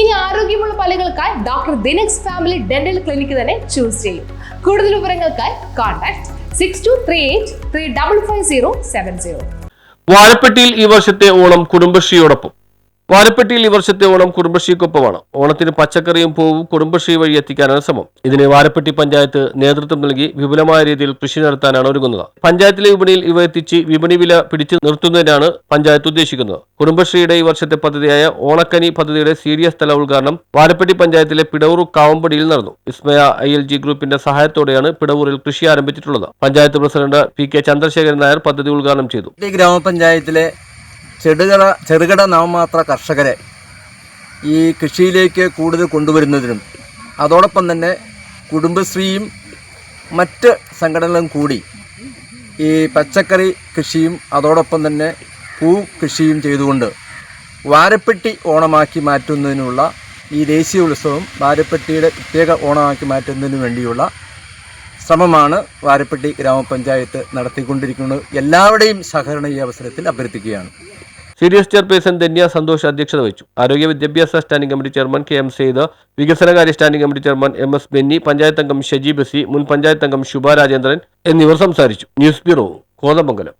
ഇനി ആരോഗ്യമുള്ള പല്ലുകൾക്കായി doctor ദിനക്സ് family dental clinic തന്നെ ചൂസ് ചെയ്യും. കൂടുതൽ വിവരങ്ങൾക്കായി കോൺടാക്ട് 6238355070. വാഴപ്പെട്ടിയിൽ ഈ വർഷത്തെ ഓണം കുടുംബശ്രീയോടൊപ്പം. വാഴപ്പെട്ടിയിൽ ഈ വർഷത്തെ ഓണം കുടുംബശ്രീക്കൊപ്പമാണ്. ഓണത്തിന് പച്ചക്കറിയും പൂവും കുടുംബശ്രീ വഴി എത്തിക്കാനാണ് ശ്രമം. ഇതിന് വാഴപ്പെട്ടി പഞ്ചായത്ത് നേതൃത്വം നൽകി വിപുലമായ രീതിയിൽ കൃഷി നടത്താനാണ് ഒരുങ്ങുന്നത്. പഞ്ചായത്തിലെ വിപണിയിൽ ഇവ എത്തിച്ച് വിപണി വില പിടിച്ചു നിർത്തുന്നതിനാണ് പഞ്ചായത്ത് ഉദ്ദേശിക്കുന്നത്. കുടുംബശ്രീയുടെ ഈ വർഷത്തെ പദ്ധതിയായ ഓണക്കനി പദ്ധതിയുടെ CDS തല ഉദ്ഘാടനം വാഴപ്പെട്ടി പഞ്ചായത്തിലെ പിടവൂർ കാവമ്പടിയിൽ നടന്നു. വിസ്മയ ILG ഗ്രൂപ്പിന്റെ സഹായത്തോടെയാണ് പിടവൂരിൽ കൃഷി ആരംഭിച്ചിട്ടുള്ളത്. പഞ്ചായത്ത് പ്രസിഡന്റ് PK ചന്ദ്രശേഖരൻ നായർ പദ്ധതി ഉദ്ഘാടനം ചെയ്തു. ഗ്രാമപഞ്ചായത്തിലെ ചെറുകിട നാമമാത്ര കർഷകരെ ഈ കൃഷിയിലേക്ക് കൂടുതൽ കൊണ്ടുവരുന്നതിനും അതോടൊപ്പം തന്നെ കുടുംബശ്രീയും മറ്റ് സംഘടനകളും കൂടി ഈ പച്ചക്കറി കൃഷിയും അതോടൊപ്പം തന്നെ പൂ കൃഷിയും ചെയ്തുകൊണ്ട് വാഴപ്പെട്ടി ഓണമാക്കി മാറ്റുന്നതിനുള്ള ഈ ദേശീയ ഉത്സവം വാഴപ്പെട്ടിയുടെ പ്രത്യേക ഓണമാക്കി മാറ്റുന്നതിന് വേണ്ടിയുള്ള ശ്രമമാണ് വാഴപ്പെട്ടി ഗ്രാമപഞ്ചായത്ത് നടത്തിക്കൊണ്ടിരിക്കുന്നത്. എല്ലാവരുടെയും സഹകരണം ഈ അവസരത്തിൽ അഭ്യർത്ഥിക്കുകയാണ്. CDS ചെയർപേഴ്സൺ ധന്യ സന്തോഷ് അധ്യക്ഷത വഹിച്ചു. ആരോഗ്യ വിദ്യാഭ്യാസ standing committee chairman KM Sayed, വികസനകാര്യ standing committee chairman MS Benny, panchayat അംഗം ഷജി ബസി, മുൻ പഞ്ചായത്ത് അംഗം ശുഭ രാജേന്ദ്രൻ എന്നിവർ സംസാരിച്ചു. News bureau, Kothamangalam.